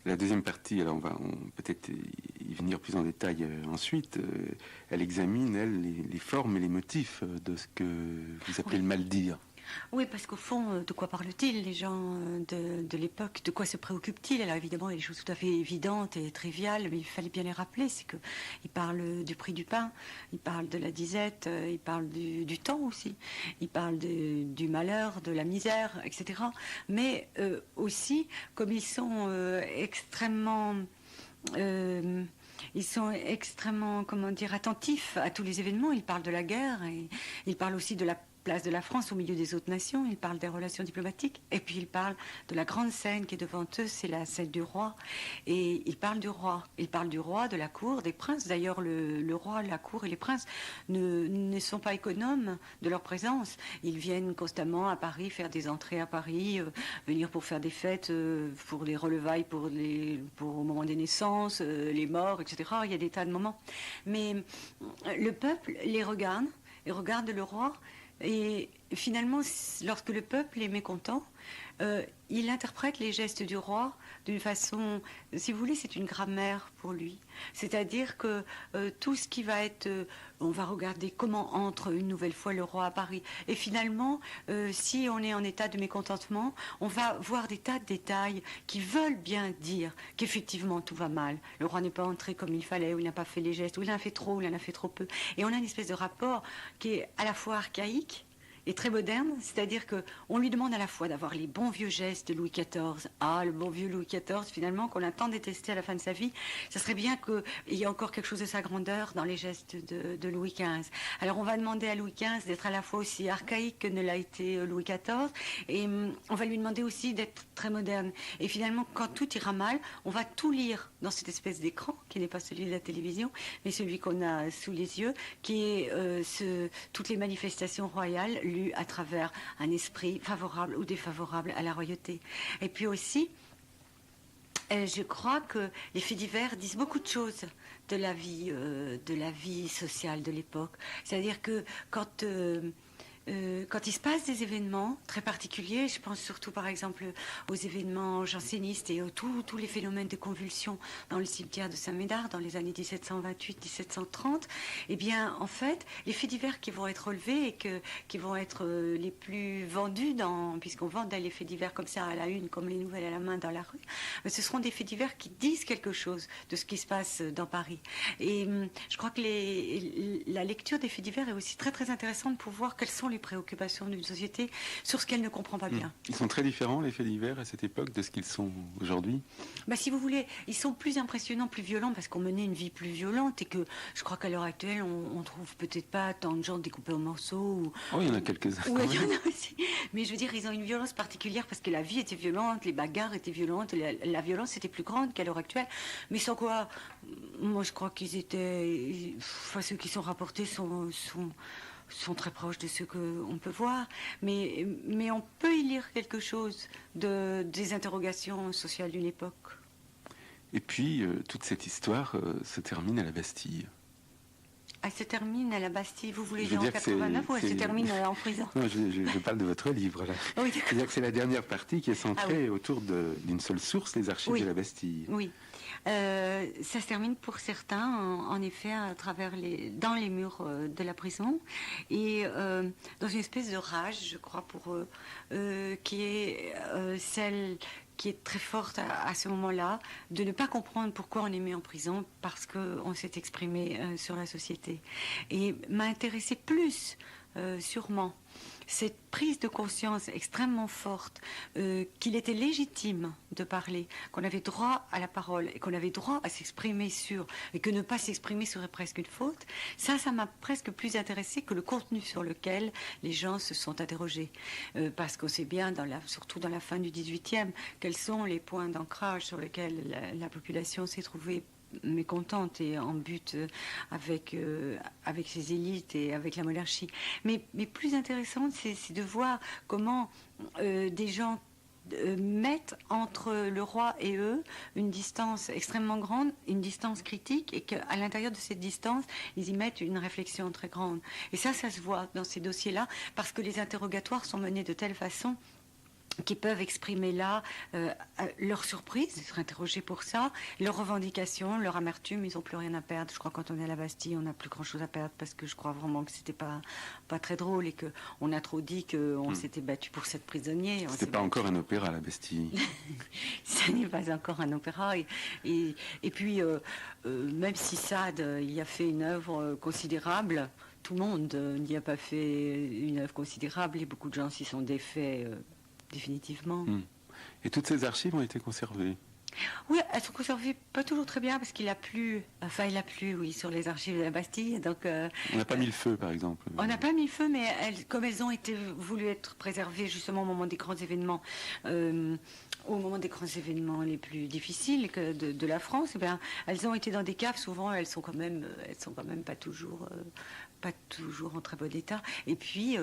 La deuxième partie, alors on va peut-être y venir plus en détail ensuite. Elle examine, elle, les formes et les motifs de ce que vous appelez le mal-dire. Oui, parce qu'au fond, de quoi parlent-ils les gens de l'époque? De quoi se préoccupent-ils? Alors évidemment, il y a des choses tout à fait évidentes et triviales, mais il fallait bien les rappeler. C'est qu'ils parlent du prix du pain, ils parlent de la disette, ils parlent du temps aussi, ils parlent du malheur, de la misère, etc. Mais aussi, comme ils sont extrêmement, comment dire, attentifs à tous les événements. Ils parlent de la guerre et ils parlent aussi de la place de la France au milieu des autres nations. Ils parlent des relations diplomatiques et puis ils parlent de la grande scène qui est devant eux, c'est la scène du roi. Et ils parlent du roi. Ils parlent du roi, de la cour, des princes. D'ailleurs, le roi, la cour et les princes ne sont pas économes de leur présence. Ils viennent constamment à Paris faire des entrées à Paris, venir pour faire des fêtes, pour les relevailles, pour au moment des naissances, les morts, etc. Il y a des tas de moments. Mais le peuple les regarde et regarde le roi. Et finalement, lorsque le peuple est mécontent, il interprète les gestes du roi d'une façon, si vous voulez, c'est une grammaire pour lui. C'est-à-dire que tout ce qui va être, on va regarder comment entre une nouvelle fois le roi à Paris. Et finalement, si on est en état de mécontentement, on va voir des tas de détails qui veulent bien dire qu'effectivement tout va mal. Le roi n'est pas entré comme il fallait, ou il n'a pas fait les gestes, ou il en a fait trop, ou il en a fait trop peu. Et on a une espèce de rapport qui est à la fois archaïque et très moderne, c'est-à-dire qu'on lui demande à la fois d'avoir les bons vieux gestes de Louis XIV. Ah, le bon vieux Louis XIV, finalement, qu'on a tant détesté à la fin de sa vie, ça serait bien qu'il y ait encore quelque chose de sa grandeur dans les gestes de Louis XV. Alors on va demander à Louis XV d'être à la fois aussi archaïque que ne l'a été Louis XIV, et on va lui demander aussi d'être très moderne. Et finalement, quand tout ira mal, on va tout lire dans cette espèce d'écran, qui n'est pas celui de la télévision, mais celui qu'on a sous les yeux, qui est toutes les manifestations royales à travers un esprit favorable ou défavorable à la royauté. Et puis aussi, je crois que les faits divers disent beaucoup de choses de la vie sociale de l'époque. C'est-à-dire que quand il se passe des événements très particuliers, je pense surtout par exemple aux événements jansénistes et tous les phénomènes de convulsion dans le cimetière de Saint-Médard dans les années 1728-1730, eh bien en fait les faits divers qui vont être relevés et qui vont être les plus vendus, puisqu'on vend les faits divers comme ça à la une, comme les nouvelles à la main dans la rue, ce seront des faits divers qui disent quelque chose de ce qui se passe dans Paris. Et je crois que la lecture des faits divers est aussi très très intéressante pour voir quelles sont les préoccupations d'une société sur ce qu'elle ne comprend pas bien. Ils sont très différents, les faits divers, à cette époque, de ce qu'ils sont aujourd'hui? Si vous voulez, ils sont plus impressionnants, plus violents, parce qu'on menait une vie plus violente, et que je crois qu'à l'heure actuelle, on trouve peut-être pas tant de gens découpés en morceaux. Oh, il y en a quelques-uns. Oui, il y en a aussi. Mais je veux dire, ils ont une violence particulière, parce que la vie était violente, les bagarres étaient violentes, la violence était plus grande qu'à l'heure actuelle. Mais sans quoi, moi je crois qu'ils étaient... Enfin, ceux qui sont rapportés sont très proches de ce qu'on peut voir, mais on peut y lire quelque chose des interrogations sociales d'une époque. Et puis, toute cette histoire se termine à la Bastille. Elle se termine à la Bastille, vous voulez dire en 89 ou elle se termine en prison? Non, je parle de votre livre, là. Oui, c'est-à-dire que c'est la dernière partie qui est centrée autour d'une seule source, les archives de la Bastille. Oui. Ça se termine pour certains, en effet, dans les murs de la prison, et dans une espèce de rage, je crois, pour eux, qui est celle qui est très forte à ce moment-là, de ne pas comprendre pourquoi on est mis en prison, parce qu'on s'est exprimé sur la société. Et m'a intéressé plus, sûrement, cette prise de conscience extrêmement forte qu'il était légitime de parler, qu'on avait droit à la parole et qu'on avait droit à s'exprimer et que ne pas s'exprimer serait presque une faute, ça m'a presque plus intéressé que le contenu sur lequel les gens se sont interrogés. Parce qu'on sait bien, surtout dans la fin du XVIIIe, quels sont les points d'ancrage sur lesquels la population s'est trouvée mécontente et en but avec ses élites et avec la monarchie. Mais plus intéressante, c'est de voir comment des gens mettent entre le roi et eux une distance extrêmement grande, une distance critique, et qu'à l'intérieur de cette distance, ils y mettent une réflexion très grande. Et ça se voit dans ces dossiers-là, parce que les interrogatoires sont menés de telle façon qui peuvent exprimer là leur surprise, être interrogés pour ça, leurs revendications, leur amertume. Ils n'ont plus rien à perdre. Je crois que quand on est à la Bastille, on n'a plus grand-chose à perdre parce que je crois vraiment que c'était pas très drôle et qu'on a trop dit qu'on s'était battu pour cette prisonnière. C'était pas encore un opéra, la Bastille. Ça n'est pas encore un opéra. Et puis, même si Sade y a fait une œuvre considérable, tout le monde n'y a pas fait une œuvre considérable et beaucoup de gens s'y sont défaits définitivement. Et toutes ces archives ont été conservées? Oui, elles sont conservées pas toujours très bien parce qu'il a plu, oui, sur les archives de la Bastille. Donc, on n'a pas mis le feu, par exemple? On n'a pas mis le feu, mais comme elles ont été voulues être préservées justement au moment des grands événements, au moment des grands événements les plus difficiles de la France, eh bien, elles ont été dans des caves. Souvent, elles sont quand même pas toujours en très bon état. Et puis,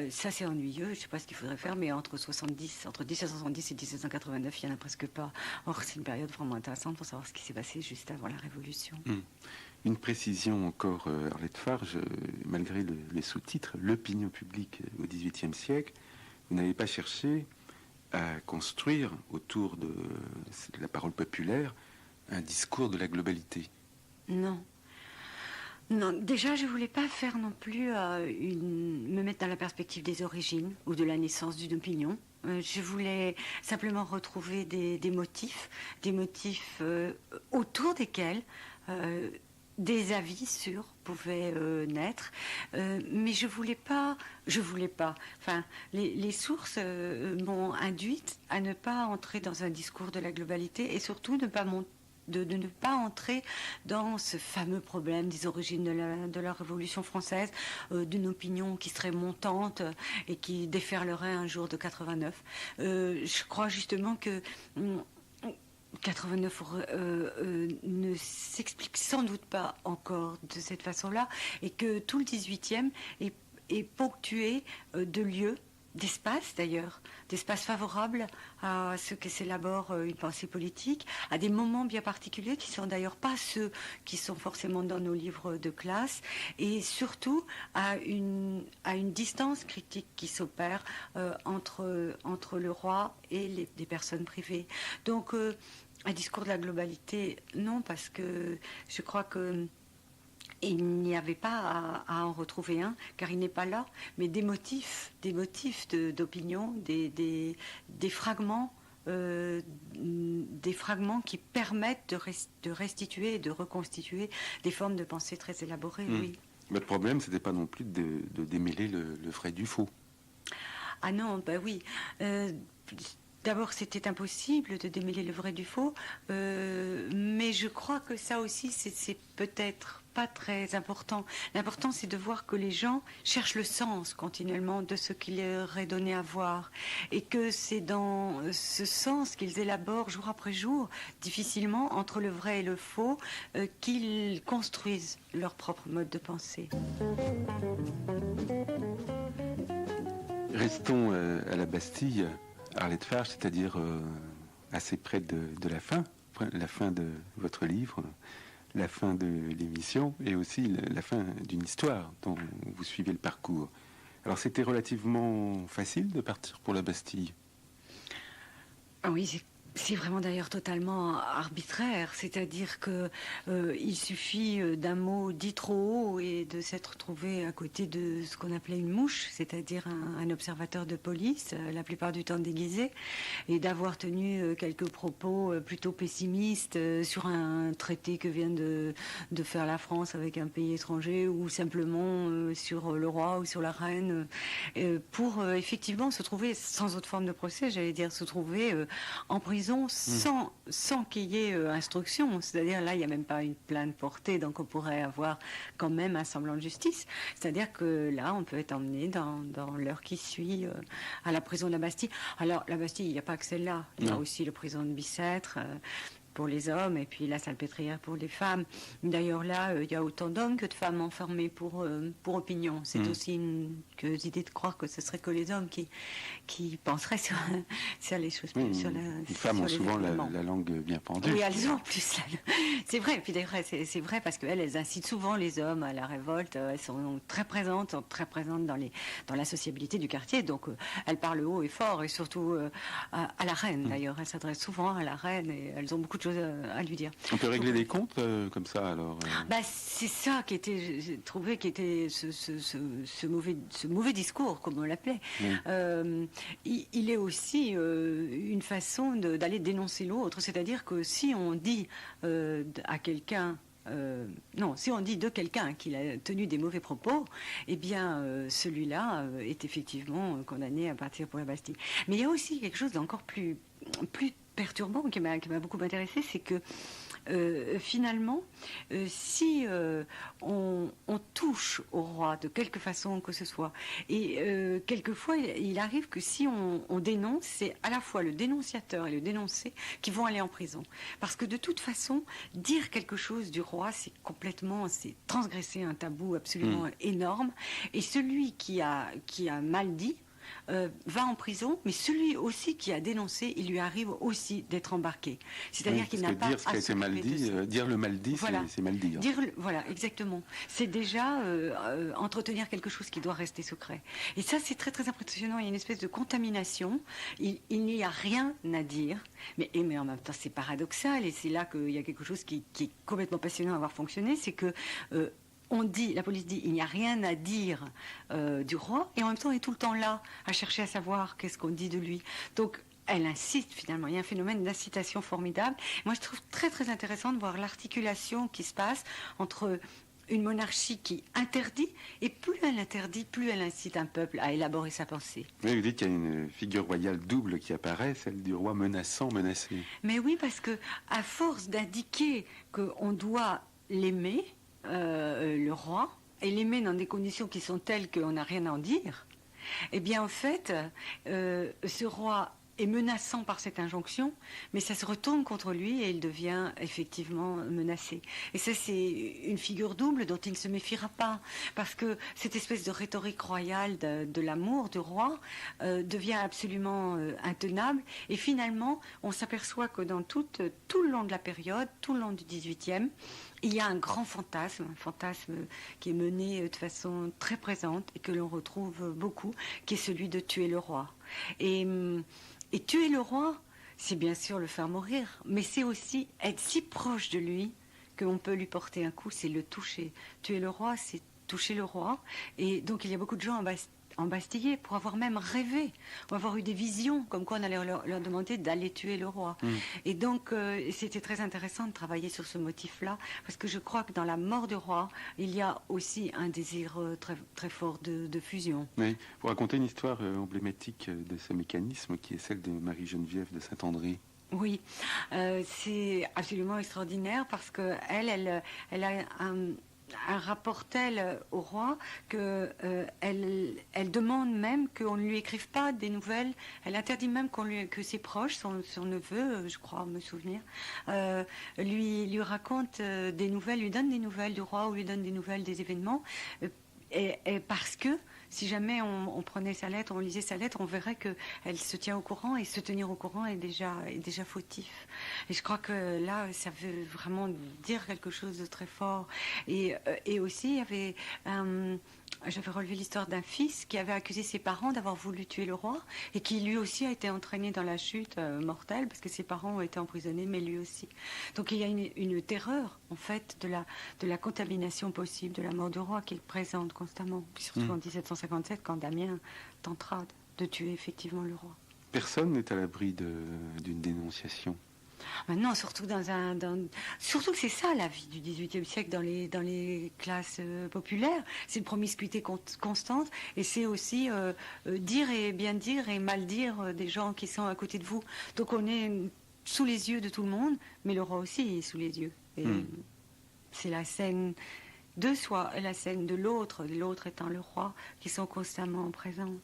ça c'est ennuyeux, je ne sais pas ce qu'il faudrait faire, mais entre 1770 et 1789, il n'y en a presque pas. Or, c'est une période vraiment intéressante pour savoir ce qui s'est passé juste avant la Révolution. Une précision encore, Arlette Farge, malgré les sous-titres, l'opinion publique au XVIIIe siècle, vous n'avez pas cherché à construire autour de la parole populaire un discours de la globalité. Non. Non, déjà, je voulais pas faire non plus me mettre dans la perspective des origines ou de la naissance d'une opinion. Je voulais simplement retrouver des motifs autour desquels des avis sûrs pouvaient naître, mais je voulais pas. Enfin, les sources m'ont induite à ne pas entrer dans un discours de la globalité et surtout de ne pas entrer dans ce fameux problème des origines de la Révolution française, d'une opinion qui serait montante et qui déferlerait un jour de 89. Je crois justement que 89 ne s'explique sans doute pas encore de cette façon-là et que tout le 18e est ponctué de lieux, d'espaces d'ailleurs, d'espaces favorables à ceux qui s'élaborent une pensée politique, à des moments bien particuliers qui sont d'ailleurs pas ceux qui sont forcément dans nos livres de classe, et surtout à une distance critique qui s'opère entre le roi et les personnes privées. Donc un discours de la globalité, non, parce que je crois que il n'y avait pas à en retrouver un, car il n'est pas là, mais des motifs d'opinion, des fragments qui permettent de restituer et de reconstituer des formes de pensée très élaborées, oui. Le problème, c'était pas non plus de démêler le vrai du faux. Ah non, ben oui. D'abord, c'était impossible de démêler le vrai du faux, mais je crois que ça aussi, c'est peut-être pas très important. L'important, c'est de voir que les gens cherchent le sens continuellement de ce qu'il leur est donné à voir, et que c'est dans ce sens qu'ils élaborent jour après jour, difficilement, entre le vrai et le faux, qu'ils construisent leur propre mode de pensée. Restons à la Bastille, Arlette Farge, c'est-à-dire assez près de la fin de votre livre, la fin de l'émission et aussi la fin d'une histoire dont vous suivez le parcours. Alors c'était relativement facile de partir pour la Bastille? Ah oui, c'est vraiment d'ailleurs totalement arbitraire, c'est-à-dire que il suffit d'un mot dit trop haut et de s'être trouvé à côté de ce qu'on appelait une mouche, c'est-à-dire un observateur de police, la plupart du temps déguisé, et d'avoir tenu quelques propos plutôt pessimistes sur un traité que vient de faire la France avec un pays étranger, ou simplement sur le roi ou sur la reine, pour effectivement se trouver, sans autre forme de procès, j'allais dire, se trouver en prison sans qu'il y ait instruction. C'est-à-dire, là, il n'y a même pas une plainte portée, donc on pourrait avoir quand même un semblant de justice. C'est-à-dire que là, on peut être emmené dans l'heure qui suit à la prison de la Bastille. Alors, la Bastille, il n'y a pas que celle-là. Il y a aussi la prison de Bicêtre. pour les hommes et puis la salpêtrière pour les femmes. D'ailleurs là, il y a autant d'hommes que de femmes enfermés pour opinion. C'est aussi une curieuse idée de croire que ce serait que les hommes qui penseraient sur les choses. Sur les femmes ont souvent la langue bien pendue. Oui, elles ont plus c'est vrai, et puis d'ailleurs c'est vrai parce qu'elles incitent souvent les hommes à la révolte. Elles sont très présentes dans la sociabilité du quartier, donc elles parlent haut et fort, et surtout à la reine d'ailleurs. Elles s'adressent souvent à la reine et elles ont beaucoup de choses à lui dire. On peut régler des comptes comme ça alors C'est ça qui était, j'ai trouvé, qui était ce mauvais discours, comme on l'appelait. Il est aussi une façon d'aller dénoncer l'autre, c'est-à-dire que si on dit à quelqu'un si on dit de quelqu'un qu'il a tenu des mauvais propos, eh bien, celui-là est effectivement condamné à partir pour la Bastille. Mais il y a aussi quelque chose d'encore plus perturbant qui m'a beaucoup intéressé, c'est que finalement, si on touche au roi de quelque façon que ce soit, et quelquefois il arrive que si on dénonce, c'est à la fois le dénonciateur et le dénoncé qui vont aller en prison. Parce que de toute façon, dire quelque chose du roi, c'est transgresser un tabou absolument énorme. Et celui qui a mal dit, va en prison, mais celui aussi qui a dénoncé, il lui arrive aussi d'être embarqué. C'est-à-dire qu'il n'a pas dire ce qui a été mal dit, dire le mal dit, voilà. C'est mal dit. Voilà, exactement. C'est déjà entretenir quelque chose qui doit rester secret. Et ça, c'est très très impressionnant. Il y a une espèce de contamination. Il n'y a rien à dire, mais en même temps, c'est paradoxal. Et c'est là qu'il y a quelque chose qui est complètement passionnant à avoir fonctionné, c'est que la police dit, il n'y a rien à dire du roi, et en même temps, elle est tout le temps là, à chercher à savoir qu'est-ce qu'on dit de lui. Donc, elle incite finalement. Il y a un phénomène d'incitation formidable. Moi, je trouve très, très intéressant de voir l'articulation qui se passe entre une monarchie qui interdit, et plus elle interdit, plus elle incite un peuple à élaborer sa pensée. Oui, vous dites qu'il y a une figure royale double qui apparaît, celle du roi menaçant, menacé. Mais oui, parce que à force d'indiquer qu'on doit l'aimer, le roi, et l'aimer dans des conditions qui sont telles qu'on n'a rien à en dire, eh bien en fait, ce roi est menaçant par cette injonction, mais ça se retourne contre lui et il devient effectivement menacé. Et ça, c'est une figure double dont il ne se méfiera pas, parce que cette espèce de rhétorique royale de l'amour du roi devient absolument intenable, et finalement, on s'aperçoit que dans tout le long de la période, tout le long du XVIIIe, il y a un grand fantasme, qui est mené de façon très présente et que l'on retrouve beaucoup, qui est celui de tuer le roi. Et tuer le roi, c'est bien sûr le faire mourir, mais c'est aussi être si proche de lui qu'on peut lui porter un coup, c'est le toucher. Tuer le roi, c'est toucher le roi. Et donc il y a beaucoup de gens embastillés pour avoir même rêvé, ou avoir eu des visions, comme quoi on allait leur demander d'aller tuer le roi. Et donc c'était très intéressant de travailler sur ce motif-là, parce que je crois que dans la mort du roi, il y a aussi un désir très, très fort de fusion. Oui, vous racontez une histoire emblématique de ce mécanisme, qui est celle de Marie-Geneviève de Saint-André. Oui, c'est absolument extraordinaire, parce qu'elle a un rapport tel au roi que elle demande même qu'on ne lui écrive pas des nouvelles. Elle interdit même que ses proches, son neveu, je crois me souvenir, lui raconte des nouvelles, lui donne des nouvelles du roi ou lui donne des nouvelles des événements. Et parce que si jamais on prenait sa lettre, on lisait sa lettre, on verrait qu'elle se tient au courant, et se tenir au courant est déjà fautif. Et je crois que là, ça veut vraiment dire quelque chose de très fort. Et aussi, il y avait j'avais relevé l'histoire d'un fils qui avait accusé ses parents d'avoir voulu tuer le roi, et qui lui aussi a été entraîné dans la chute mortelle, parce que ses parents ont été emprisonnés, mais lui aussi. Donc il y a une terreur, en fait, de la contamination possible de la mort du roi, qui est présente constamment, puis surtout en 1757, quand Damien tentera de tuer effectivement le roi. Personne n'est à l'abri d'une dénonciation. Maintenant, surtout surtout que c'est ça la vie du XVIIIe siècle dans les classes populaires, c'est une promiscuité constante, et c'est aussi dire et bien dire et mal dire des gens qui sont à côté de vous. Donc on est sous les yeux de tout le monde, mais le roi aussi est sous les yeux. Et c'est la scène de soi et la scène de l'autre étant le roi, qui sont constamment présentes.